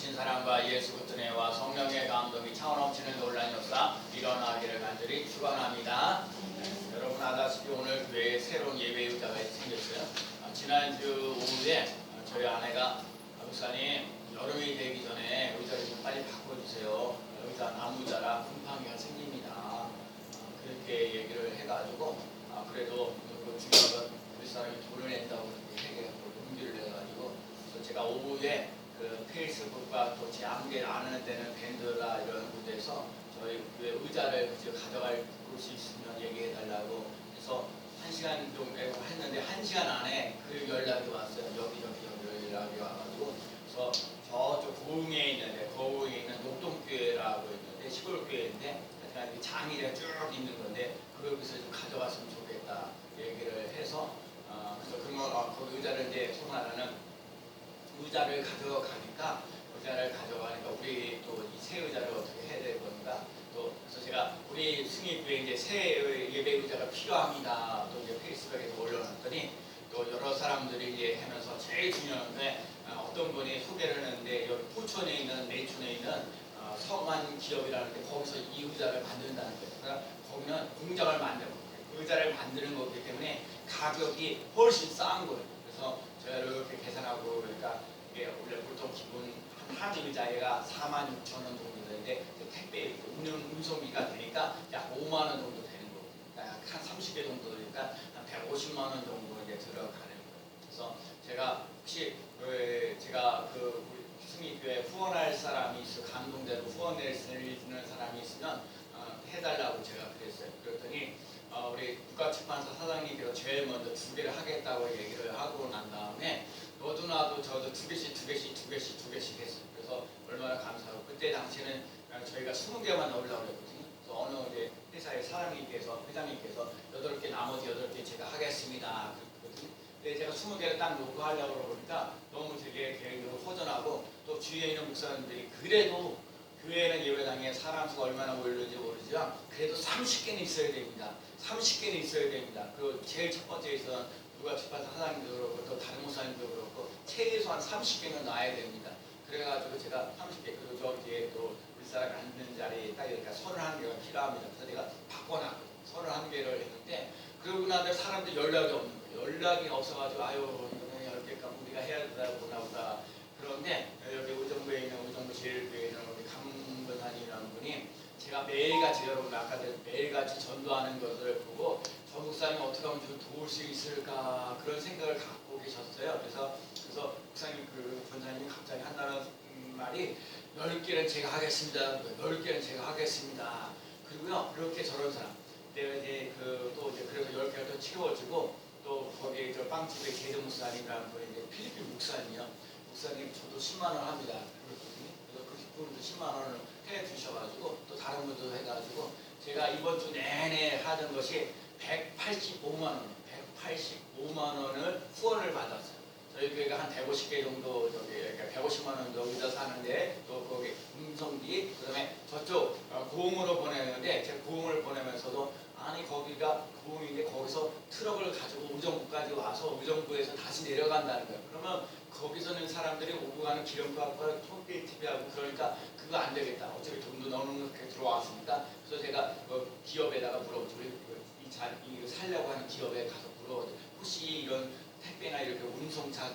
크신 사랑과 예수 그리스도 은혜와 성령의 감동이 차원 넘치는 놀라운 역사 일어나기를 간절히 축원합니다. 여러분 아다시피 오늘 교회에 새로운 예배 의자가 생겼어요. 지난주 오후에 저희 아내가 목사님 여름이 되기 전에 의자를 좀 빨리 바꿔주세요. 의자 나무자라 곰팡이가 생깁니다. 그렇게 얘기를 해가지고 그래도 그 중요한 건 우리 사람이 돈을 낸다고 그렇게 해가지고 용기를 내가지고 그래서 제가 오후에 그 페이스북과 또 제 아는 데는 밴드라 이런 곳에서 저희 의자를 가져갈 곳이 있으면 얘기해 달라고 해서 1시간 정도 했는데 1시간 안에 그 연락이 왔어요. 여기 연락이 와가지고 그래서 저쪽 고흥에 있는 녹동교회라고 있는데 시골교회인데 장이 쭉 있는 건데 거기서 좀 가져갔으면 좋겠다 얘기를 해서 그래서 그러면 거기 의자를 이제 송하나는 의자를 가져가니까 우리 또 이 새 의자를 어떻게 해야 될 건가 또 그래서 제가 우리 승희교회 이제 새 예배 의자가 필요합니다. 또 이제 페이스북에서 올려놨더니 또 여러 사람들이 이제 하면서 제일 중요한 게 어떤 분이 소개를 했는데 여기 포천에 있는 내촌에 있는 성한 기업이라는데 거기서 이 의자를 만든다는 거예요. 그러니까 거기는 공장을 만드는 거예요. 의자를 만드는 거기 때문에 가격이 훨씬 싼 거예요. 그래서 제가 이렇게 계산하고 그러니까 이게 원래 보통 기본 한 의자가 46,000원 정도 되는데 택배 운송비가 되니까 약 5만 원 정도 되는 거예요. 그러니까 한 30개 정도 되니까 한 150만 원 정도 이제 들어가는 거예요. 그래서 제가 혹시 제가 그 우리 승희교회 후원할 사람이 있어 감동대로 후원을 해주는 사람이 있으면 해달라고 제가 그랬어요. 그랬더니 우리 국가출판사 사장님께서 제일 먼저 2개를 하겠다고 얘기를 하고 난 다음에 너도 나도 저도 2개씩 했어요. 그래서 얼마나 감사하고 그때 당시에는 저희가 20개만 넣으려고 했거든요. 그래서 어느 이제 회사의 사장님께서 회장님께서 8개 나머지 8개 제가 하겠습니다. 그랬거든요. 근데 제가 20개를 딱 놓고 하려고 그러니까 너무 되게 계획으로 허전하고 또 주위에 있는 목사님들이 그래도 교회는 예배당에 사람 수가 얼마나 모이는지 모르지만 그래도 30개는 있어야 됩니다. 30개는 있어야 됩니다. 그 제일 첫 번째 있어서 누가 출판사 사장님도 그렇고 또 다른 목사님도 그렇고 최소한 30개는 놔야 됩니다. 그래가지고 제가 30개 그리고 저 뒤에 또 우리 사람이 앉는 자리에 딱 이렇게 31개가 필요합니다. 그래서 내가 바꿔놨거든요. 31개를 했는데 그러고 나서 사람들 연락이 없는 거예요. 연락이 없어가지고 아유 이거는 10개가 우리가 해야 되나 보다. 그런데 여기 의정부에 있는 의정부 제일교회에 있는 우리 강근환이라는 분이 제가 매일같이 여러분 아까 매일같이 전도하는 것을 보고 저 목사님 어떻게 하면 좀 도울 수 있을까 그런 생각을 갖고 계셨어요. 그래서 목사님 그 권사님이 갑자기 한다는 말이 10개는 제가 하겠습니다. 10개는 제가 하겠습니다. 그리고요 이렇게 저런 사람 내가 이제 또 이제 그래서 10개가 또 채워지고 또 거기 저 빵집의 제정 목사님이라는 분이 이제 필리핀 목사님이요. 목사님 저도 10만 원 합니다. 그랬거든요. 그래서 그분도 10만 원을 해 주셔가지고 또 다른 분도 해가지고 제가 이번 주 내내 하던 것이 185만 원, 185만 원을 후원을 받았어요. 저희 교회가 한 150개 정도 그러니까 150만 원 정도 의자 사는데 또 거기 운송비 그다음에 저쪽 고흥으로 보내는데 제가 고흥을 보내면서도 아니 거기가 고흥인데 거기서 트럭을 가지고 의정부까지 와서 의정부에서 다시 내려간다는 거예요. 그러면 거기서는 사람들이 오고 가는 기름값과 톨게이트비하고 그러니까 그거 안 되겠다. 어차피 돈도 넉넉하게 들어왔으니까 그래서 제가 그 기업에다가 물어보죠. 이 살려고 하는 기업에 가서 물어보죠. 혹시 이런 택배나 이렇게 운송차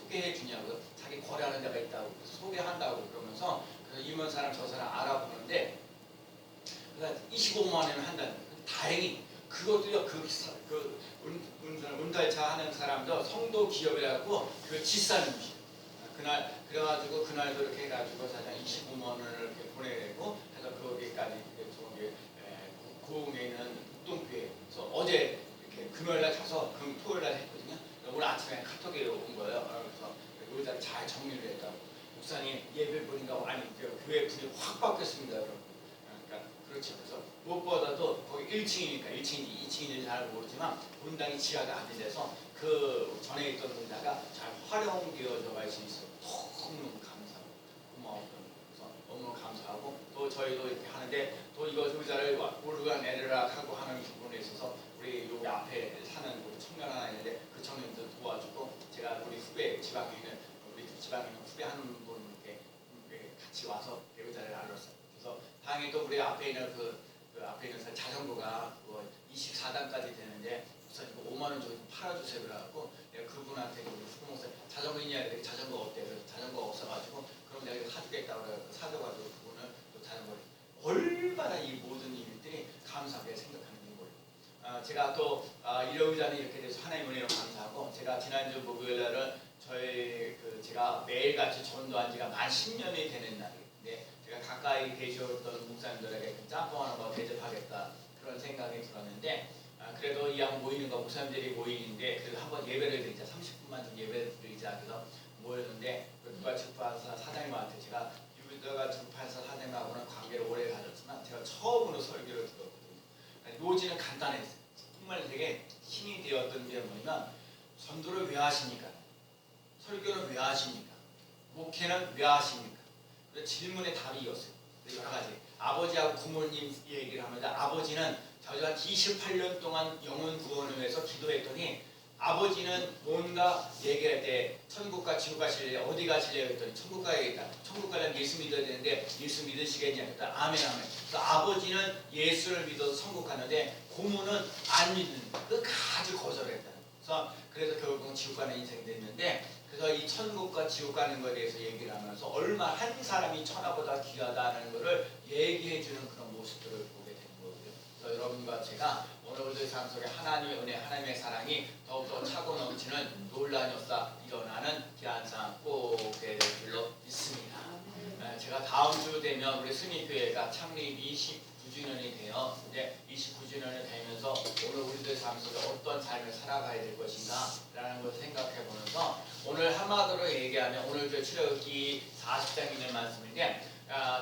소개해 주냐고 자기 거래하는 데가 있다고 그래서 소개한다고 그러면서 그래서 이런 사람 저 사람 알아보는데 그러니까 25만 원을 한다는 거예요. 다행히 그것도요 그 운달차 하는 사람도 성도 기업이라고 그 지사는 것이에요. 그날 그래가지고 그날도 이렇게 해가지고 사장 25만 원을 이렇게 보내고 해서 거기까지 저기 고흥에 있는 녹동교회 그래서 어제 이렇게 금요일날 가서 토요일날 했거든요. 오늘 아침에 카톡이 온 거예요. 그래서 의자를 잘 정리를 했다고 목사님 예배 보니까 아니 교회 분이 확 바뀌었습니다. 그러니까 그렇죠. 그래서 무엇보다도 거기 1층이니까 1층인지 2층인지 잘 모르지만 본당이 지하가 안 돼서 그 전에 있던 의자가 잘 활용되어져 갈 수 있어요. 너무 감사하고 고마웠던 그래서 너무 감사하고 또 저희도 이렇게 하는데 또 이거 의자를 오르가 내리락 하고 하는 부분에 있어서 우리 여기 앞에 사는 우리 청년 하나 있는데 그 청년도 도와주고 제가 우리 후배 지방에 있는 후배 한 분 이렇게 같이 와서 배우자를 알았어요. 그래서 다행히 또 우리 앞에 있는 그 앞에 있는 자전거가 24단까지 되는데 우선 5만 원 정도 팔아주세요 그래갖고 내가 그분한테 수고모사 자전거 있냐 그랬더니 자전거 어때? 그래서 자전거 없어가지고 그럼 내가 이거 사주겠다고 그래서 사줘가지고 그분은 또 자전거를 얼마나 이 모든 일들이 감사하게 생각하는 거예요. 제가 또 일요일자는 이렇게 돼서 하나님 은혜로 감사하고 제가 지난주 목요일날은 저희 제가 매일같이 전도한 지가 만 10년이 되는 날인데 제가 가까이 계셨던 목사님들에게 짬뽕하는 거 대접하겠다 그런 생각이 들었는데 그래도 이왕 모이는 거 목사님들이 모이는데 그래도 한번 예배를 드리자 30분만 좀 예배를 드리자 그래서 모였는데 누가 출판사 사장님한테 제가 유다가 출판사 사장님하고는 관계를 오래 가졌지만 제가 처음으로 설교를 들었거든요. 요지는 간단했어요. 정말 되게 힘이 되었던 게 뭐냐면 전도를 왜 하십니까? 설교는 왜 하십니까? 목회는 왜 하십니까? 질문의 답이 이었어요. 여러 가지 아버지하고 부모님 얘기를 하면서 아버지는 저희가 28년 동안 영혼 구원을 위해서 기도했더니 아버지는 뭔가 얘기할 때 천국과 지옥 가실래요? 어디 가실래요? 했더니 천국 가야겠다. 천국 가려면 예수 믿어야 되는데 예수 믿으시겠냐? 했더니 아멘 아멘. 그래서 아버지는 예수를 믿어서 천국 가는데 고모는 안 믿는 끝까지 거절했다. 그래서 결국은 지옥 가는 인생이 됐는데 그래서 이 천국과 지옥 가는 것에 대해서 얘기를 하면서 얼마 한 사람이 천하보다 귀하다는 것을 얘기해 주는 그런 모습들을 보게 되는 거고요. 그래서 여러분과 제가 오늘의 삶 속에 하나님의 은혜, 하나님의 사랑이 더욱더 차고 넘치는 놀라운 역사 일어나는 귀한 삶 꼭 되게 될 줄로 믿습니다. 제가 다음 주 되면 우리 승리교회가 창립 29주년이 돼요. 이제 29주년이 되면서 오늘 우리들 삶 속에 어떤 삶을 살아가야 될 것인가 라는 것을 생각해 보면서 오늘 한마디로 얘기하면 오늘 출애굽기 40장 있는 말씀인데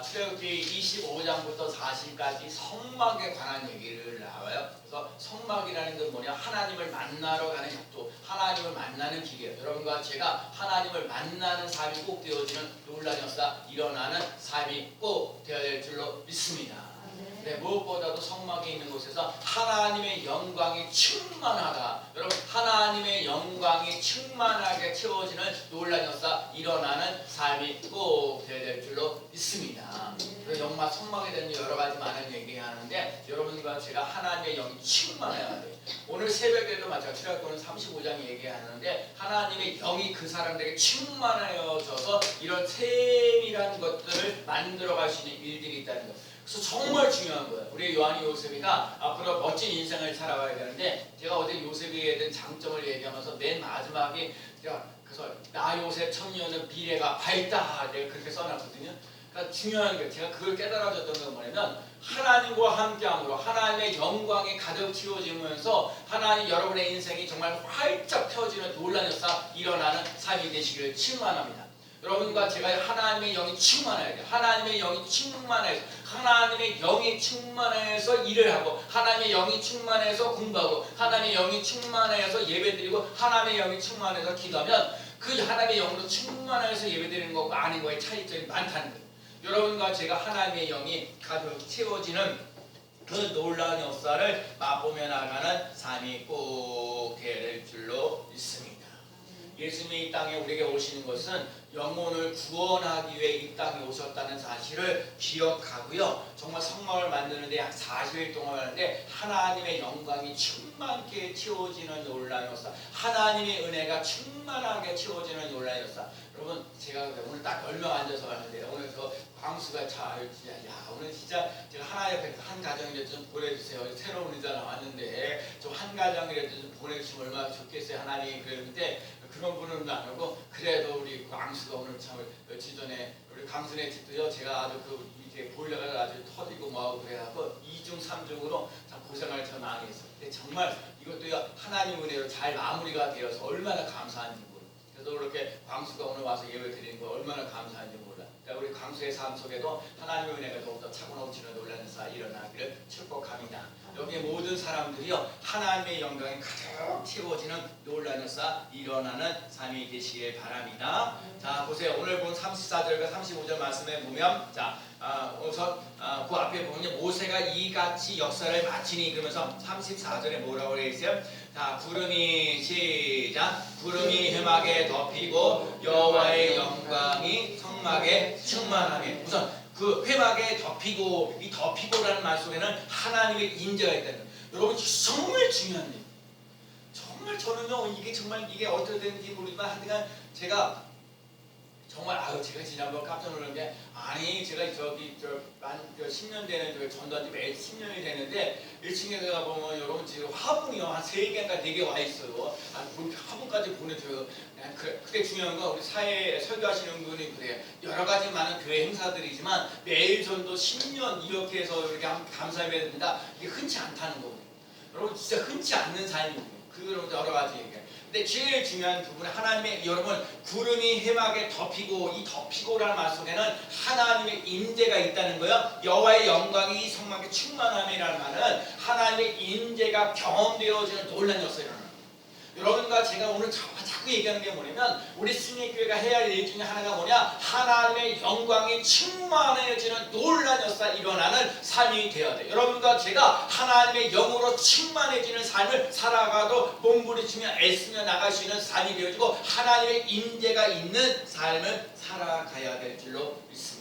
출애굽기 25장부터 40까지 성막에 관한 얘기를 나와요. 그래서 성막이라는 건 뭐냐? 하나님을 만나러 가는 약도, 하나님을 만나는 길이에요. 여러분과 제가 하나님을 만나는 삶이 꼭 되어지는 놀라운 역사 일어나는 삶이 꼭 되어야 될 줄로 믿습니다. 네, 무엇보다도 성막에 있는 곳에서 하나님의 영광이 충만하다. 여러분 하나님의 영광이 충만하게 채워지는 놀라운 역사 일어나는 삶이 꼭 되어야 될 줄로 믿습니다. 영막 성막에 대한 여러 가지 많은 얘기하는데 여러분과 제가 하나님의 영이 충만해야 돼요. 오늘 새벽에도 마찬가지 출애굽기 35장 얘기하는데 하나님의 영이 그 사람들에게 충만하여져서 이런 세밀한 것들을 만들어갈 수 있는 일들이 있다는 것. 그래서 정말 중요한 거예요. 우리 요한이 요셉이가 앞으로 멋진 인생을 살아가야 되는데 제가 어제 요셉에 대한 장점을 얘기하면서 맨 마지막에 제가 그래서 나 요셉 청년은 미래가 밝다 내가 그렇게 써놨거든요. 그러니까 중요한 게 제가 그걸 깨달아졌던 건 뭐냐면 하나님과 함께함으로 하나님의 영광이 가득 채워지면서 하나님 여러분의 인생이 정말 활짝 펴지는 놀라운 역사 일어나는 삶이 되시기를 축원합니다. 여러분과 제가 하나님의 영이 충만해야 돼요. 하나님의 영이 충만해서 하나님의 영이 충만해서 일을 하고 하나님의 영이 충만해서 공부하고 하나님의 영이 충만해서 예배드리고 하나님의 영이 충만해서 기도하면 그 하나님의 영으로 충만해서 예배드리는 것과 아닌 것의 차이점이 많다는 거예요. 여러분과 제가 하나님의 영이 가득 채워지는 그 놀라운 역사를 맛보며 나가는 삶이 꼭 되어야 될 줄로 믿습니다. 예수님이 이 땅에 우리에게 오시는 것은 영혼을 구원하기 위해 이 땅에 오셨다는 사실을 기억하고요. 정말 성막을 만드는데 약 40일 동안 하는데 하나님의 영광이 충만하게 채워지는 놀라운 역사, 하나님의 은혜가 충만하게 채워지는 놀라운 역사. 여러분 제가 오늘 딱 10명 앉아서 하는데 오늘 저 광수가 오늘 진짜 제가 하나 옆에 한 가정이라도 좀 보내주세요. 새로운 의자 나왔는데 좀 한 가정이라도 좀 보내주시면 얼마나 좋겠어요. 하나님 그랬는데 그런 분은 안 오고 그래도 우리 광수가 오늘 참 며칠 전에 우리 강순의 집도요 제가 아주 그 이렇게 보일러가 아주 터지고 뭐하고 그래갖고 2중 3중으로 참 고생을 참 많이 했어요. 근데 정말 이것도요 하나님 은혜로 잘 마무리가 되어서 얼마나 감사한지 몰라요. 그래서 이렇게 광수가 오늘 와서 예배 드리는 거 얼마나 감사한지 몰라요. 그러니까 우리 광수의 삶 속에도 하나님의 은혜가 더욱더 차고 넘치는 놀라운 역사 일어나기를 축복합니다. 여기 모든 사람들이요 하나님의 영광이 가득 채워지는 놀라운 역사 일어나는 삶이 되시길 바랍니다. 자 보세요. 오늘 본 34절과 35절 말씀에 보면 우선 그 앞에 보면 모세가 이같이 역사를 마치니 그러면서 34절에 뭐라고 되어 있어요? 자 구름이 시작 구름이 흠하게 덮이고 여호와의 영광이 성막 회막에 충만함에. 우선 그 회막에 덮이고, 이 덮이고라는 말 속에는 하나님의 임재가 있다는 거예요. 여러분 정말 중요한 일. 정말 저는요 이게 어떻게 되는지 모르지만 하여간 제가 정말 제가 지난번 깜짝 놀란 게 제가 10년 되는 전도한 지 매일 10년이 되는데 1층에 가보면 여러분 지금 화분이요 한 3개인가 4개 와 있어요. 화분까지 보내줘요. 그게 중요한 건 우리 사회에 설교하시는 분이 그래요. 여러 가지 많은 교회 행사들이지만 매일 전도 10년 이렇게 해서 이렇게 감사해야 된다. 이게 흔치 않다는 거거든요. 여러분 진짜 흔치 않는 삶이거든요. 그런 여러 가지 얘기예요. 근데 제일 중요한 부분은 하나님의 여러분 구름이 회막에 덮이고 이 덮이고라는 말 속에는 하나님의 임재가 있다는 거예요. 여호와의 영광이 이 성막에 충만함이라는 말은 하나님의 임재가 경험되어지는 놀라운 역사를 여러분과 제가 오늘 자꾸 얘기하는 게 뭐냐면 우리 승리교회가 해야 할 일 중에 하나가 뭐냐 하나님의 영광이 충만해지는 놀라운 역사 일어나는 삶이 되어야 돼요. 여러분과 제가 하나님의 영으로 충만해지는 삶을 살아가도 몸부림치며 애쓰며 나갈 수 있는 삶이 되어지고 하나님의 임재가 있는 삶을 살아가야 될 줄로 믿습니다.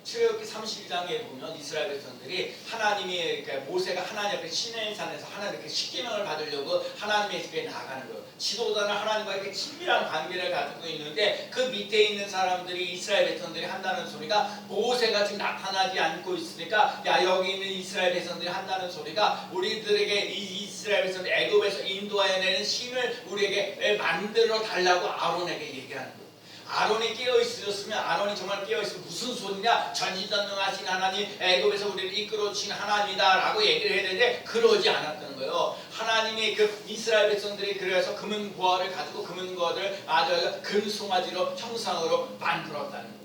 출애굽기 31장에 보면 이스라엘 백성들이 하나님이 모세가 하나님 앞에 시내 산에서 하나님께 십계명을 받으려고 하나님의 집에 나가는 거예요. 지도자는 하나님과 이렇게 친밀한 관계를 가지고 있는데 그 밑에 있는 사람들이 이스라엘 백성들이 한다는 소리가 모세가 지금 나타나지 않고 있으니까 야 여기 있는 이스라엘 백성들이 한다는 소리가 우리들에게 이 이스라엘 백성들 애굽에서 인도해내는 신을 우리에게 만들어 달라고 아론에게 얘기하는 거예요. 아론이 깨어있었으면 아론이 정말 깨어있으면 무슨 소리냐 전지전능하신 하나님 애굽에서 우리를 이끌어주신 하나님이다 라고 얘기를 해야 되는데 그러지 않았던 거예요. 하나님이 그 이스라엘 백성들이 그래서 금은 보화를 가지고 금은 것을 금송아지로 형상으로 만들었다는 거예요.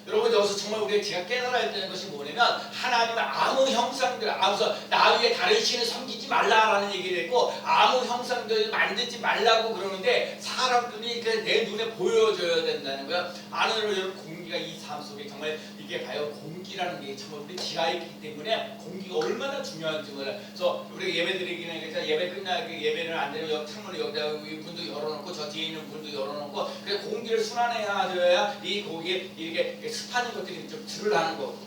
여러분 여기서 정말 우리가 제가 깨달아야 되는 것이 뭐냐면 하나님은 아무 형상들 아무서 나 위에 다른 신을 섬기지 말라라는 얘기를 했고 아무 형상들 만들지 말라고 그러는데 사람들이 내 눈에 보여줘야 된다는 거야. 안으로 여러분 공기가 이 삶 속에 정말 이게 봐요. 공기라는 게 정말 우리 지하에 있기 때문에 공기가 얼마나 중요한지 몰라요. 그래서 우리가 예배 드리기는 그래서 예배 끝나게 예배를 안 되면 창문을 여기다 문도 열어놓고 저 뒤에 있는 문도 열어놓고 그래서 공기를 순환해야 이 고기에 이렇게 습하는 것들이 좀 들어가는 거거든요.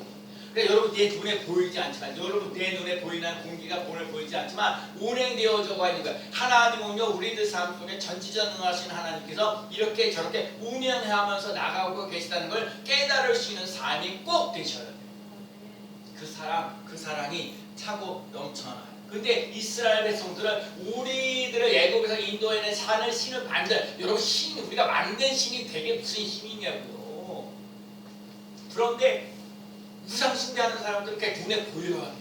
그러니까 여러분 내 눈에 보이지 않지만 여러분 내 눈에 보이는 공기가 오늘 보이지 않지만 운행되어져가 있는 거예요. 하나님은요 우리들 삶 속에 전지전능하신 하나님께서 이렇게 저렇게 운행하면서 나가고 계시다는 걸 깨달을 수 있는 삶이 꼭 되셔야 돼요. 그 사랑이 차고 넘쳐나요. 근데 이스라엘 백성들은 우리들을 애굽에서 인도해낸 신을 만들 여러분 우리가 만든 신이 되게 무슨 신이냐고요. 그런데 우상숭배하는 사람들은 이렇게 눈에 보여야 돼요.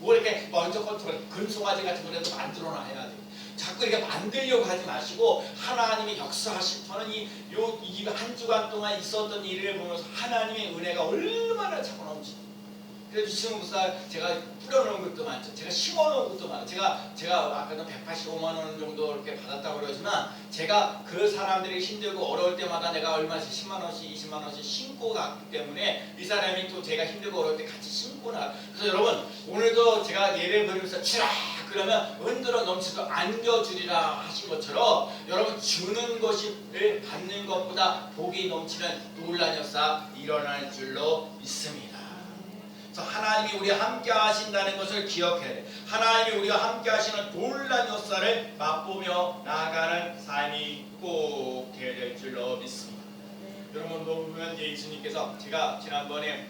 뭐 이렇게 먼저 금송아지 같은 거라도 만들어 놔야 돼요. 자꾸 이렇게 만들려고 하지 마시고 하나님이 역사하시는 이 한 주간 동안 있었던 일을 보면서 하나님의 은혜가 얼마나 차고 넘치죠. 그래서 이승훈 목사 제가 뿌려놓은 것도 많죠. 제가 심어놓은 것도 많아요. 제가 아까도 185만 원 정도 이렇게 받았다고 그러지만 제가 그 사람들이 힘들고 어려울 때마다 내가 얼마씩 10만 원씩 20만 원씩 심고 갔기 때문에 이 사람이 또 제가 힘들고 어려울 때 같이 심고 나가요. 그래서 여러분 오늘도 제가 예배 드리면서 치라 그러면 흔들어 넘치도 안겨주리라 하신 것처럼 여러분 주는 것을 받는 것보다 복이 넘치는 놀라운 역사 일어날 줄로 믿습니다. 하나님이 우리와 함께 하신다는 것을 기억해야 돼. 하나님이 우리와 함께 하시는 놀라운 역사를 맛보며 나아가는 삶이 꼭 되어야 될 줄로 믿습니다. 여러분 보면 예수님께서 제가 지난번에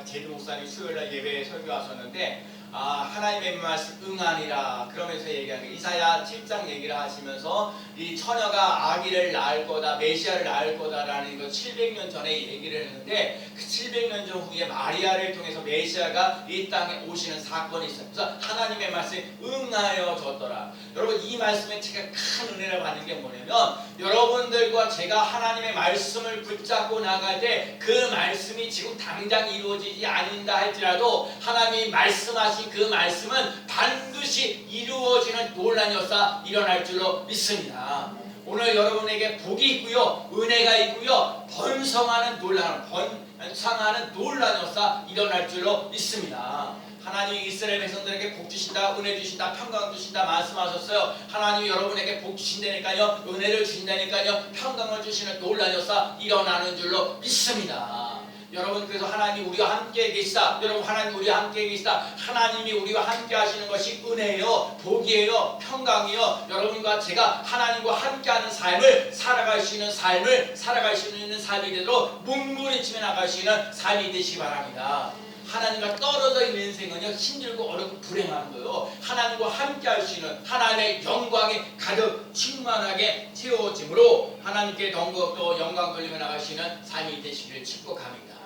제주 목사님 수요일날 예배에 설교 하셨는데 하나님의 말씀 응하니라 그러면서 얘기하는 게 이사야 7장 얘기를 하시면서 이 처녀가 아기를 낳을 거다 메시아를 낳을 거다라는 거 700년 전에 얘기를 했는데 그 700년 전 후에 마리아를 통해서 메시아가 이 땅에 오시는 사건이 있어요. 그래서 하나님의 말씀이 응하여졌더라. 여러분 이 말씀에 제가 큰 은혜를 받는 게 뭐냐면 여러분들과 제가 하나님의 말씀을 붙잡고 나갈 때 그 말씀이 지금 당장 이루어지지 않는다 할지라도 하나님이 말씀하신 그 말씀은 반드시 이루어지는 놀라운 역사 일어날 줄로 믿습니다. 오늘 여러분에게 복이 있고요, 은혜가 있고요, 번성하는 놀라운 역사 일어날 줄로 믿습니다. 하나님이 이스라엘 백성들에게 복 주신다, 은혜 주신다, 평강 주신다 말씀하셨어요. 하나님이 여러분에게 복 주신다니까요, 은혜를 주신다니까요, 평강을 주시는 놀라운 역사 일어나는 줄로 믿습니다. 여러분, 그래서 하나님 우리와 함께 계시다. 여러분, 하나님 우리와 함께 계시다. 하나님이 우리와 함께 하시는 것이 은혜예요, 복이에요, 평강이요. 여러분과 제가 하나님과 함께하는 삶을 살아갈 수 있는 삶이 되도록 몸부림치며 나가시는 삶이 되시기 바랍니다. 하나님과 떨어져 있는 인생은요, 힘들고 어렵고 불행한 거예요. 하나님과 함께 할 수 있는 하나님의 영광이 가득 충만하게 채워짐으로 하나님께 또 영광 돌리며 나가시는 삶이 되시기를 축복합니다.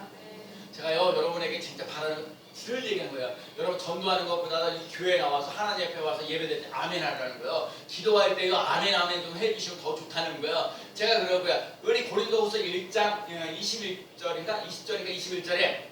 제가요, 여러분에게 진짜 바라는 늘 얘기하는 거예요. 여러분, 전도하는 것보다 이 교회에 나와서 하나님 앞에 와서 예배될 때 아멘 하라는 거예요. 기도할 때요, 아멘 좀 해주시면 더 좋다는 거예요. 제가 그런 거예요. 우리 고린도후서 1장 21절인가 21절에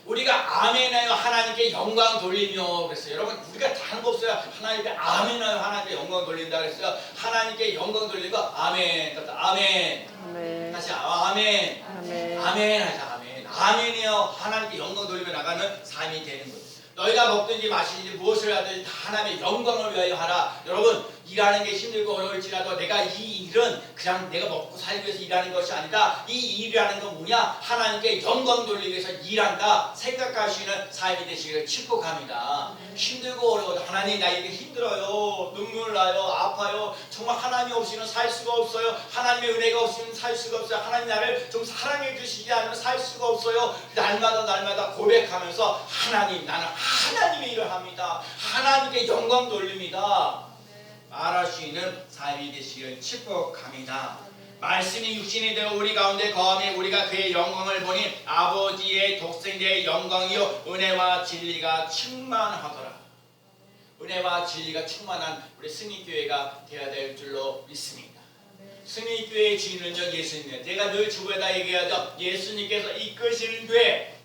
우리가 아멘하여 하나님께 영광 돌리며 그랬어요. 여러분, 우리가 다른 거 없어요. 하나님께 아멘하여 하나님께 영광 돌린다 그랬어요. 하나님께 영광 돌리고 아멘. 아멘. 다시 아멘. 아멘 하자. 아멘. 아멘이여 하나님께 영광 돌리며 나가는 삶이 되는 거예요. 너희가 먹든지 마시든지 무엇을 하든지 다 하나님의 영광을 위하여 하라. 여러분, 일하는 게 힘들고 어려울지라도 내가 이 일은 그냥 내가 먹고 살기 위해서 일하는 것이 아니다. 이 일이라는 건 뭐냐? 하나님께 영광 돌리기 위해서 일한다 생각하시는 삶이 되시기를 축복합니다. 힘들고 어려워도 하나님, 나 이게 힘들어요, 눈물 나요, 아파요, 정말 하나님 없이는 살 수가 없어요. 하나님의 은혜가 없이는 살 수가 없어요. 하나님 나를 좀 사랑해 주시지 않으면 살 수가 없어요. 날마다 고백하면서 하나님, 나는 하나님의 일을 합니다. 하나님께 영광 돌립니다 말할 수 있는 삶이 되시기를 축복합니다. 말씀이 육신이 되어 우리 가운데 거하며 우리가 그의 영광을 보니 아버지의 독생자의 영광이요 은혜와 진리가 충만하더라. 은혜와 진리가 충만한 우리 승리교회가 되어야 될 줄로 믿습니다. 승리교회의 주인은요, 예수님이에요. 제가 늘 주보에다 얘기하죠. 예수님께서 이끄시는 교회,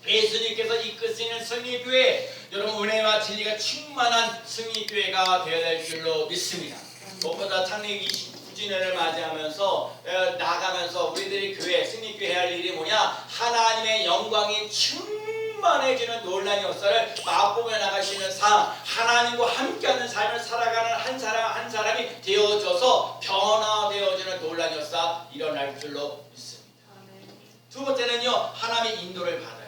예수님께서 이끄시는 승리교회, 여러분 은혜와 진리가 충만한 승리교회가 되어야 될 줄로 믿습니다. 무엇보다 창립 29주년을 맞이하면서 나가면서 우리들이 교회, 승리교회 해야 할 일이 뭐냐? 하나님의 영광이 충만해지는 놀라운 역사를 맛보며 나가시는 삶, 하나님과 함께하는 삶을 살아가는 한 사람 한 사람이 되어져서 변화되어지는 놀라운 역사 일어날 줄로 믿습니다. 두 번째는요, 하나님의 인도를 받아요.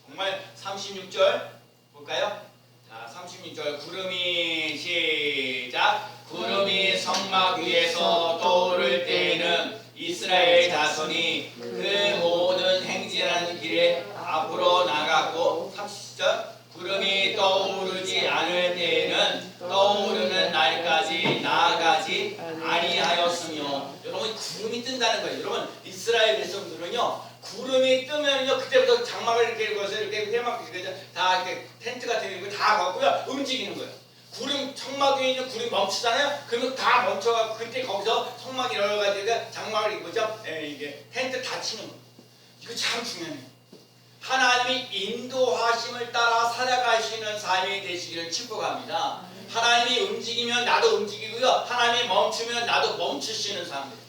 정말 36절 볼까요? 자, 36절 구름이 시작. 구름이 성막 위에서 떠오를 때에는 이스라엘 자손이 그 모든 행진하는 길에 앞으로 나갔고, 30절 구름이 떠오르지 않을 때에는 떠오르는 날까지 나아가지 아니하였으며. 여러분, 구름이 뜬다는 거예요. 여러분, 이스라엘 백성들은요, 구름이 뜨면요, 그때부터 장막을 이렇게 거서 이렇게 회막 다 이렇게 텐트 같은 거 다 걷고요, 움직이는 거예요. 구름, 성막 위에 있는 구름이 멈추잖아요. 그러면 다 멈춰가고 그때 거기서 성막이 여러 가지가 장막을 입고죠, 이게 텐트 다 치는 거예요. 이거 참 중요해요. 하나님이 인도하심을 따라 살아가시는 삶이 되시기를 축복합니다. 하나님이 움직이면 나도 움직이고요, 하나님이 멈추면 나도 멈추시는 삶이에요.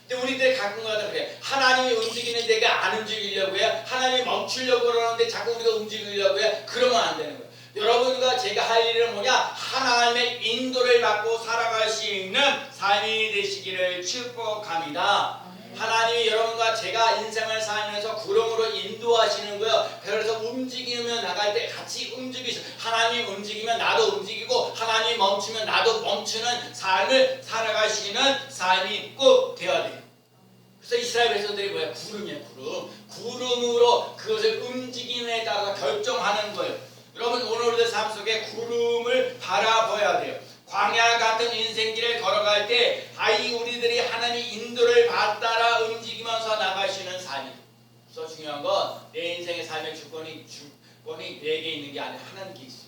근데 우리들 가끔가다 그래. 하나님이 움직이는 데가 안 움직이려고 해요. 하나님이 멈추려고 그러는데 자꾸 우리가 움직이려고 해요. 그러면 안 되는 거예요. 여러분과 제가 할 일은 뭐냐? 하나님의 인도를 받고 살아갈 수 있는 삶이 되시기를 축복합니다. 하나님이 여러분과 제가 인생을 살면서 구름으로 인도하시는 거예요. 그래서 움직이면 나갈 때 같이 움직이시죠. 하나님 움직이면 나도 움직이고, 하나님 멈추면 나도 멈추는 삶을 살아가시는 삶이 꼭 되어야 돼요. 그래서 이스라엘 백성들이 뭐예요? 구름이에요. 구름으로 그것을 움직임에 따라서 결정하는 거예요. 여러분, 오늘의 삶 속에 구름을 바라봐야 돼요. 광야 같은 인생길을 걸어갈 때 우리들이 하나님의 인도를 받따라 움직이면서 나가시는 삶이에요. 그래서 중요한 건 내 인생의 삶의 주권이 내게 있는 게 아니라 하나님께 있어요.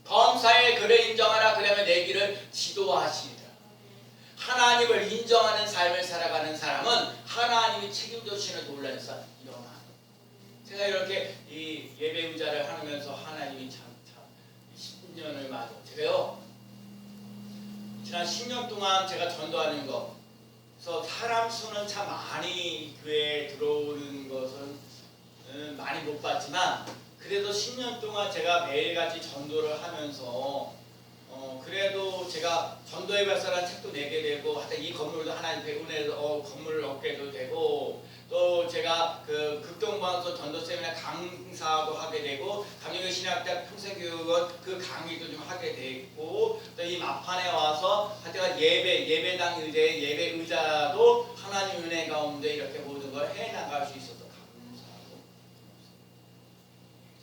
범사의 글을 인정하라, 그러면 내 길을 지도하시리라. 하나님을 인정하는 삶을 살아가는 사람은 하나님이 책임져주시는 놀라운 삶이 일어나. 제가 이렇게 이 예배 의자를 하면서 하나님이 참 10년을 맞아. 제가요, 지난 10년 동안 제가 전도하는 거, 그래서 사람 수는 참 많이 교회에 들어오는 것은 많이 못 봤지만 그래도 10년 동안 제가 매일같이 전도를 하면서 그래도 제가 전도의 발사라는 책도 내게 되고 하여튼 이 건물도 하나님 은혜로 건물을 얻게도 되고 또 제가 그 극동방송 전도 세미나 강사도 하게 되고 강영희 신학대학 평생교육원 그 강의도 좀 하게 되고 또 이 마판에 와서 하여튼 예배당 의제 예배 의자도 하나님 은혜 가운데 이렇게 모든 걸 해 나갈 수 있어서 감사하고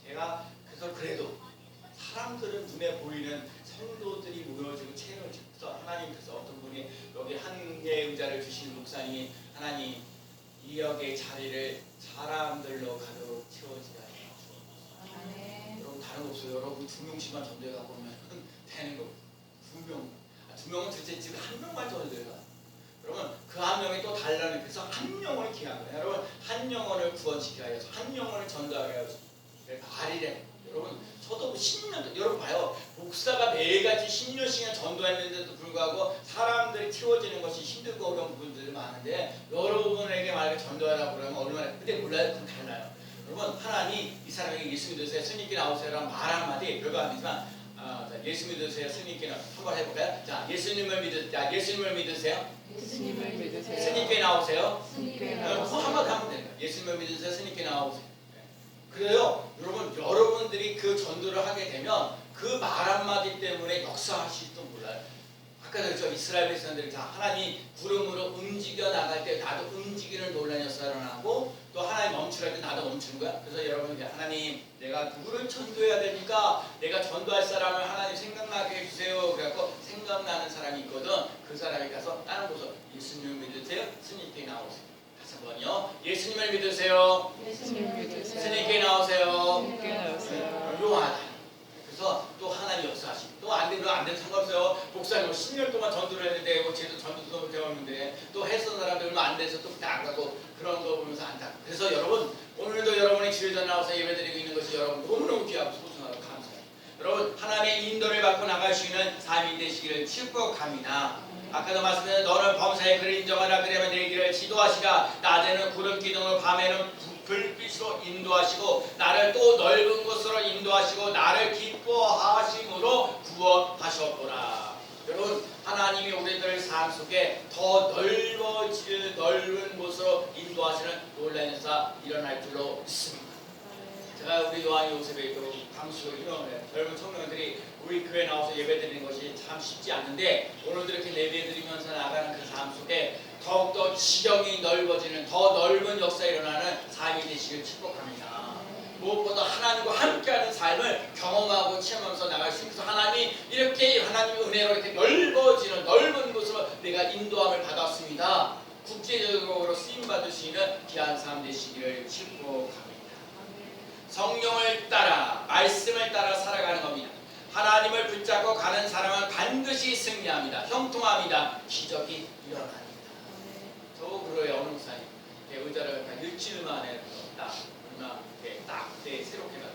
제가 그래서 그래도 사람들은 눈에 보이는 성도들이 모여지고 체를 짓서 하나님께서 어떤 분이 여기 한계 의자를 주신 목사님이 하나님 이 역의 자리를 사람들로 가득 채워지게 하여 여러분 다른 거 없어요. 여러분 2명씩만 전도해 갖고 오면 되는 거 2명은 도대체 지금 1명만 전도해 가 여러분 그 1명이 또 달라는 그래서 1영혼을 기한 거예요. 여러분 1영혼을 구원시켜야 해서 1영혼을 전도하게 하여서 말이래. 여러분 저도 10년 여러분 봐요. 목사가 매일같이 10년씩이나 전도했는데도 불구하고 사람들이 채워지는 것이 힘들고 어려운 부분들이 많은데 여러분에게 만약에 전도하라고 그러면 얼마나 근데 몰라요. 그건 달라요. 여러분 하나님 이 사람에게 예수 믿으세요. 스님께 나오세요라는 말 한마디 별거 아니지만 예수 믿으세요. 스님께 한번 해볼까요? 자 예수님을 믿으세요. 예수님을 믿으세요. 스님께 나오세요. 한마디 하면 되는 거예요. 예수님을 믿으세요. 스님께 나오세요. 그래요. 여러분들이 그 전도를 하게 되면 그 말 한마디 때문에 역사하실지도 몰라요. 아까 그랬죠. 이스라엘 백성들이 자 하나님 구름으로 움직여 나갈 때 나도 움직이는 논란이 일어나고 또 하나님 멈추랄 때 나도 멈추는 거야. 그래서 여러분 하나님 내가 누구를 전도해야 되니까 내가 전도할 사람을 하나님 생각나게 해주세요. 그래갖고 생각나는 사람이 있거든. 그 사람이 가서 다른 곳으로 예수님을 믿으세요. 스님께 나오세요. 다시 한번요. 예수님을 믿으세요. 스님께 나오세요. 묘하다. 그래서 또 하나님 역사하시고 또 안 되면 안 되면 상관없어요. 목사님 10년 동안 전도를 했는데 제도 전도도 배웠는데 또 했던 사람들 얼마 안 돼서 또 안 가고 그런 거 보면서 안타. 그래서 여러분 오늘도 여러분이 주일전 나와서 예배드리고 있는 것이 여러분 너무너무 귀하고 소중하고 감사해요. 여러분 하나님의 인도를 받고 나갈 수 있는 삶이 되시기를 축복합니다. 아까도 말씀드린 너는 범사에 그를 인정하라 그러면 내 길을 지도하시라. 낮에는 구름 기둥으로 밤에는 불빛으로 인도하시고 나를 또 넓은 곳으로 인도하시고 나를 기뻐하심으로 구원하셨구나. 여러분 하나님이 우리들 삶 속에 더 넓어질 넓은 곳으로 인도하시는 놀라운 역사 일어날 줄로 믿습니다. 제가 우리 요한 요셉에도 강수를 희망을 젊은 청년들이 우리 교회 나와서 예배드리는 것이 참 쉽지 않은데 오늘도 이렇게 예배드리면서 나가는 그 삶 속에 더욱더 지경이 넓어지는 더 넓은 역사가 일어나는 삶이 되시길 축복합니다. 무엇보다 하나님과 함께하는 삶을 경험하고 체험하면서 나갈 수 있어서 하나님이 이렇게 하나님의 은혜로 이렇게 넓어지는 넓은 곳으로 내가 인도함을 받았습니다. 국제적으로 쓰임받을 수 있는 귀한 삶 되시기를 축복합니다. 성령을 따라 말씀을 따라 살아가는 겁니다. 하나님을 붙잡고 가는 사람은 반드시 승리합니다. 형통합니다. 기적이 일어납니다. 저 그래요. 어느 목사님 의자를 한 일주일 만에 딱 새롭게 가요.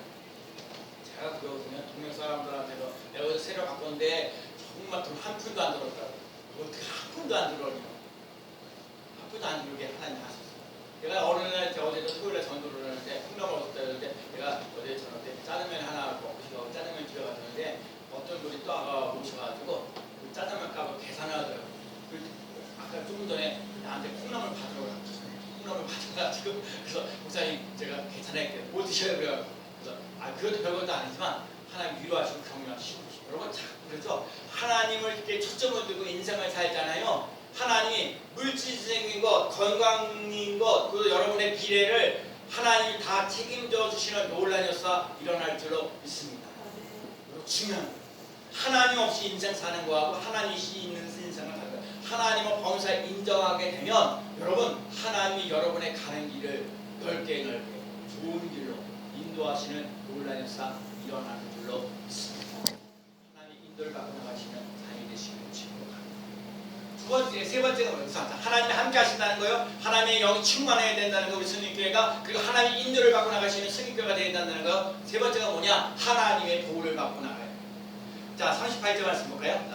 제가 그거 보면 동네 사람들한테도 내가 어제 새로 바꿨는데 정말 돈 한 푼도 안 들었다고. 어떻게 한 푼도 안 들어요? 한 푼도 안 들게 하나님 하셨어요. 내가 어느 날 어제도 토요일에 전도를 하는데 콩나물 얻었다 했는데 내가 어제 저녁 때 짜장면 하나 먹고 싶어 짜장면 집에 갔는데 어떤 분이 또 아까 오셔가지고 그 짜장면 값을 계산을 하더라고요. 아까 조금 전에 나한테 콩나물 받으러 갔어요. 콩나물 받아가지고 그래서 목사님 제가 계산할게요. 뭐 드셔요? 그래서 그것도 별것도 아니지만 하나님 위로하시고 격려하시고 여러분 자 그래서 하나님을 이렇게 초점을 두고 인생을 살잖아요. 하나님이 물질적인 것, 건강인 것, 그리고 여러분의 미래를 하나님이 다 책임져 주시는 놀라운 역사 일어날 줄로 믿습니다. 그리고 중요한 거 하나님 없이 인생 사는 거하고 하나님이 있는 인생을 사는 거 하나님을 범사에 인정하게 되면 여러분 하나님이 여러분의 가는 길을 넓게 좋은 길로 인도하시는 놀라운 역사 일어나는 줄로 믿습니다. 하나님 인도를 받고 나가시는 삶이 되시기를 축복합니다. 세 번째가 뭐예요? 하나님이 함께 하신다는 거예요. 하나님의 영이 충만해야 된다는 거 우리 승리교회가 그리고 하나님 인도를 받고 나가시는 승리교회가 되어야 된다는 거. 세 번째가 뭐냐? 하나님의 도움을 받고 나가요. 자 38절 말씀 볼까요?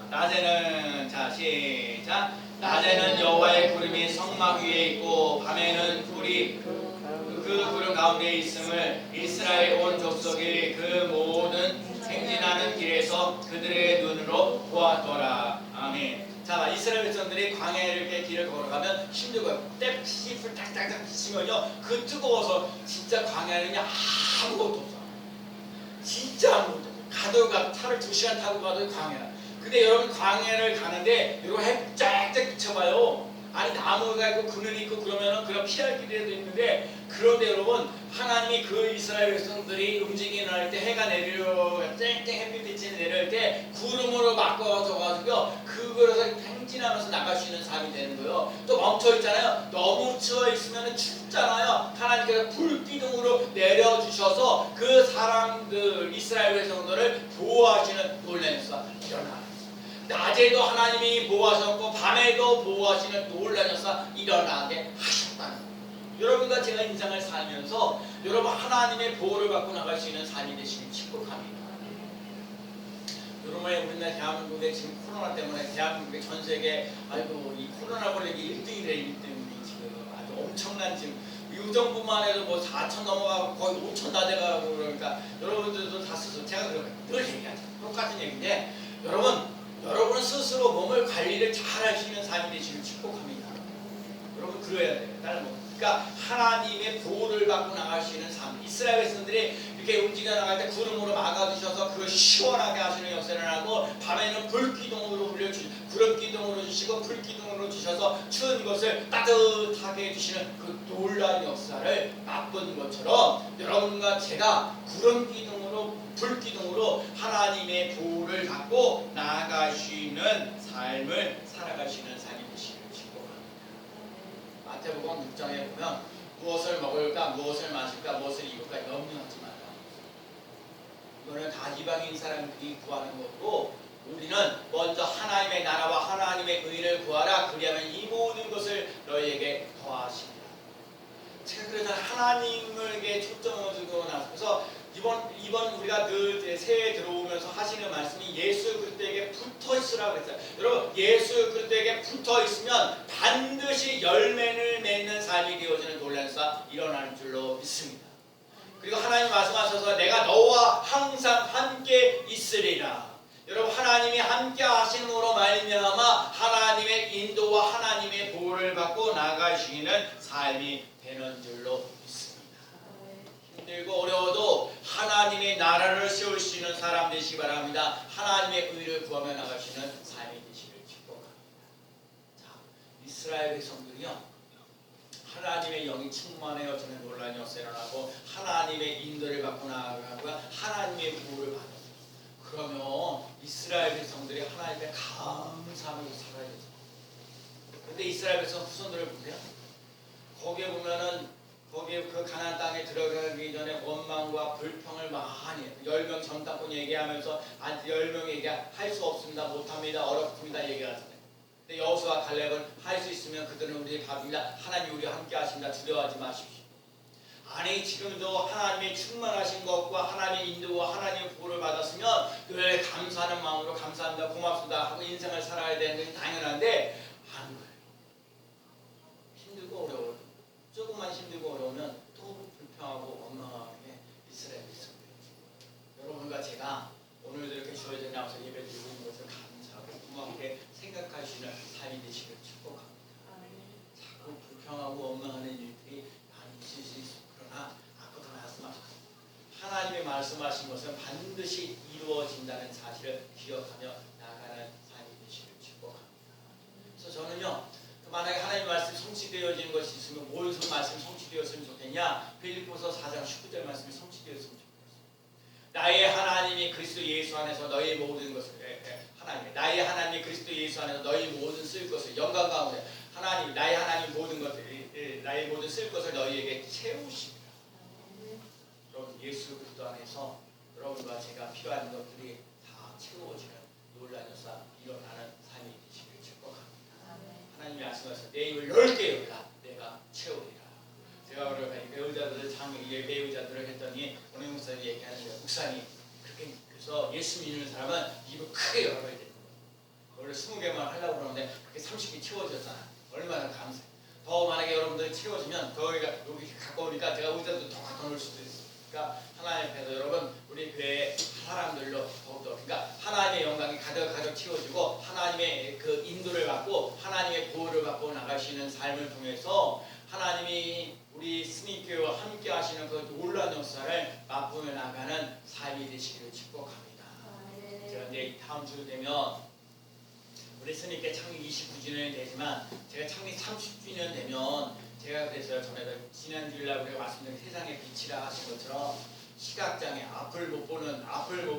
낮에는 자 시작. 낮에는 여호와의 구름이 성막 위에 있고 밤에는 불이 그 구름 가운데 있음을 이스라엘 온 족속이 그 모든 행진하는 길에서 그들의 눈으로 보았더라. 아멘. 자, 이스라엘 백성들이 광야에 이렇게 길을 걸어가면 힘들고요. 떼풀 딱딱딱 치면요, 그 뜨거워서 진짜 광야에는 아무것도 없어. 진짜 아무것도 없어. 가도 차를 2시간 타고 가도 광야. 근데 여러분 광야를 가는데 여러분 해 쫙쫙 비춰봐요. 아니 나무가 있고 그늘이 있고 그러면은 그런 피할 길이라도 있는데, 그런데 여러분 하나님이 그 이스라엘 백성들이 움직이는 할 때 해가 내려 쨍쨍 햇빛이 내려올 때 구름으로 바꿔줘가지고요, 그거에서 행진하면서 나갈 수 있는 삶이 되는 거예요. 또 멈춰 있잖아요. 너무 추워 있으면 춥잖아요. 하나님께서 불기둥으로 내려주셔서 그 사람들 이스라엘 백성들을 보호하시는 놀라운 역사 일어나. 낮에도 하나님이 보호하셨고 밤에도 보호하시는 놀라운 역사 일어나게 하셨다는 거예요. 여러분과 제가 인생을 살면서 여러분 하나님의 보호를 받고 나갈 수 있는 삶이 되시길 축복합니다. 여러분의 우리나라 대한민국에 지금 코로나 때문에 대한민국의 전 세계 아이고 이 코로나 걸리기 1등이래. 1등이 지금 아주 엄청난 지금 유정부만 해도 뭐 4천 넘어가고 거의 5천 다 돼가고 그러니까 여러분들도 다 스스로 제가 늘 얘기하죠. 똑같은 얘기인데 여러분은 스스로 몸을 관리를 잘 하시는 삶이 되시길 축복합니다. 여러분 그래야 돼요. 그러니까 하나님의 보호를 받고 나갈 수 있는 삶. 이스라엘 백성들이 이렇게 움직여 나갈 때 구름으로 막아주셔서 그걸 시원하게 하시는 역사를 하고, 밤에는 불기둥으로 올려주시고 구름기둥으로 주시고 불기둥으로 주셔서 추운 것을 따뜻하게 해주시는 그 놀라운 역사를 맛본 것처럼 여러분과 제가 구름기둥으로 불기둥으로 하나님의 보호를 받고 나아가시는 삶을 살아가시는 삶이 되시길 축복합니다. 마태복음 6장에 보면 무엇을 먹을까, 무엇을 마실까, 무엇을 입을까 염려하지 마라. 이거는 다 이방인 사람들이 구하는 거고, 우리는 먼저 하나님의 나라와 하나님의 의를 구하라. 그리하면 이 모든 것을 너희에게 더하시리라. 제가 그래서 하나님에게 초점을 두고 나서서 이번 우리가 늘 새해 들어오면서 하시는 말씀이 예수 그리스도에게 붙어 있으라 그랬어요. 여러분 예수 그리스도에게 붙어 있으면 반드시 열매를 맺는 삶이 되어지는 놀라운 사 일어나는 줄로 믿습니다. 그리고 하나님 말씀하셔서 내가 너와 항상 함께 있으리라. 여러분 하나님이 함께 하심으로 말미암아 하나님의 인도와 하나님의 보호를 받고 나가시는 삶이 되는 줄로 믿습니다. 힘들고 어려워도 하나님의 나라를 세울 수 있는 사람 되시기 바랍니다. 하나님의 의를 구하며 나가시는 삶이 되시길 축복합니다. 자, 이스라엘 백성들이요, 하나님의 영이 충만하여 저는 놀라운 역사가 일어나고 하나님의 인도를 받고 나아가고 하나님의 보호를 받는, 그러면 이스라엘 백성들이 하나님께 감사하면서 살아야 되죠. 근데 이스라엘 백성 후손들을 보세요. 거기에 보면은 거기에 그 가나안 땅에 들어가기 전에 원망과 불평을 많이 해요. 10명 전당권 얘기하면서 10명 얘기할 수 없습니다. 못합니다. 어렵습니다. 얘기하잖아요. 근데 여호수아 갈렙은 할 수 있으면 그들은 우리의 밥입니다. 하나님 우리와 함께 하십니다. 두려워하지 마십시오. 아니 지금도 하나님의 충만하신 것과 하나님의 인도와 하나님의 보호를 받았으면 늘 감사하는 마음으로 감사합니다. 고맙습니다. 하고 인생을 살아야 되는 것이 당연한데 안 그래요. 힘들고 어려워요. 조금만 힘들고 어려우면 또 불평하고 원망하게 이스라엘 백성들. 여러분과 제가 오늘도 이렇게 주어져 나와서 예배드리고 있는 것을 감사하고 고맙게 생각할 수 있는 삶이 되시길 축복합니다. 자꾸 불평하고 원망하는 일들이 많이 있을 수 있습니다. 그러나 아까도 말씀하셨습니다. 하나님의 말씀하신 것은 반드시 이루어진다는 사실을 기억하며 나아가는 삶이 되시길 축복합니다. 그래서 저는요, 만약에 하나님의 말씀이 성취되어지는 것이 있으면 무슨 말씀이 성취되었으면 좋겠냐? 빌립보서 4장 19절 말씀이 성취되었으면 좋겠어요. 나의 하나님이 그리스도 예수 안에서 너희 모든 것을 나의 하나님이 그리스도 예수 안에서 너희 모든 쓸 것을 영광 가운데 하나님 나의 하나님 모든 것을 나의 모든 쓸 것을 너희에게 채우시리라. 여러분 예수 그리스도 안에서 여러분과 제가 필요한 것들이 다 채워지는 놀라운 역사 일어나는 삶이 되시길 축복합니다. 하나님이 말씀하셔서 내 입을 넓게 열라 내가 채우리라. 제가 그러니까 배우자들 배우자들을 했더니 오늘 목사님이 얘기하는데 목사님 그렇게 그래서 예수 믿는 사람은 입을 크게 열어야 되는 거예요. 원래 20개만 하려고 그러는데 그게 30개 채워졌잖아. 얼마나 감사해. 더 만약에 여러분들 채워지면 저희가 여기 가까우니까 제가 의자도 더 갖다 놓을 수도 있어. 그러니까 하나님 앞에서 여러분 우리 교회 사람들로 더욱더 그러니까 하나님의 영광이 가득가득 채워지고 하나님의 그 인도를 받고 하나님의 보호를 받고 나가시는 삶을 통해서 하나님이 우리 스님교회와 함께 하시는 그 놀라운 역사를 맛보며 나가는 삶이 되시기를 축복합니다. 제가 이제 다음 주 되면 우리 스님께 창립 29주년이 되지만 제가 창립 30주년 되면 제가 그래서 전에도 지난 주일날 우리가 말씀드린 세상의 빛이라 하신 것처럼 시각장애 앞을 못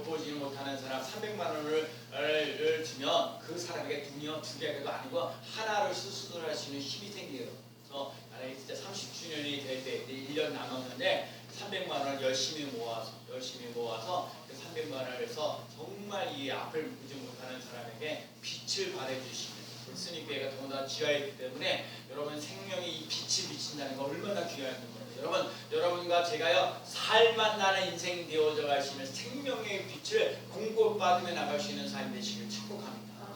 보지 못하는 사람 300만 원을 주면 그 사람에게 두 개가 아니고 하나를 수술할 수 있는 힘이 생겨요. 그래서 만약에 진짜 30주년이 될 때 1년 남았는데 300만 원을 열심히 모아서 그 300만 원을 해서 정말 이 앞을 보지 못하는 사람에게 빛을 발해주시는 우리 스님교회가 더군다나 지하에 있기 때문에 여러분 생명이 이 빛을 비친다는 거 얼마나 귀한 겁니다. 여러분과 제가요 살만 나는 인생 되어져 가시는 생명의 빛을 공급받으며 나갈 수 있는 삶 되시길 축복합니다.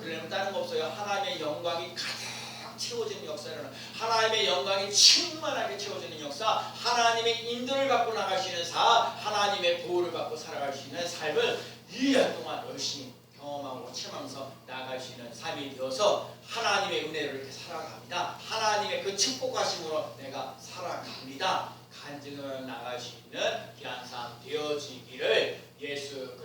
그러려면 다른 거 없어요. 하나님의 영광이 가득 채워지는 역사는 하나님의 영광이 충만하게 채워지는 역사, 하나님의 인도를 받고 나가시는 하나님의 보호를 받고 살아갈 수 있는 삶을 1년 동안 열심히 경험하고 체험하면서 나아갈 수 있는 삶이 되어서 하나님의 은혜로 이렇게 살아갑니다. 하나님의 그 축복하심으로 내가 살아갑니다. 간증을 나갈 수 있는 귀한 삶 되어지기를 예수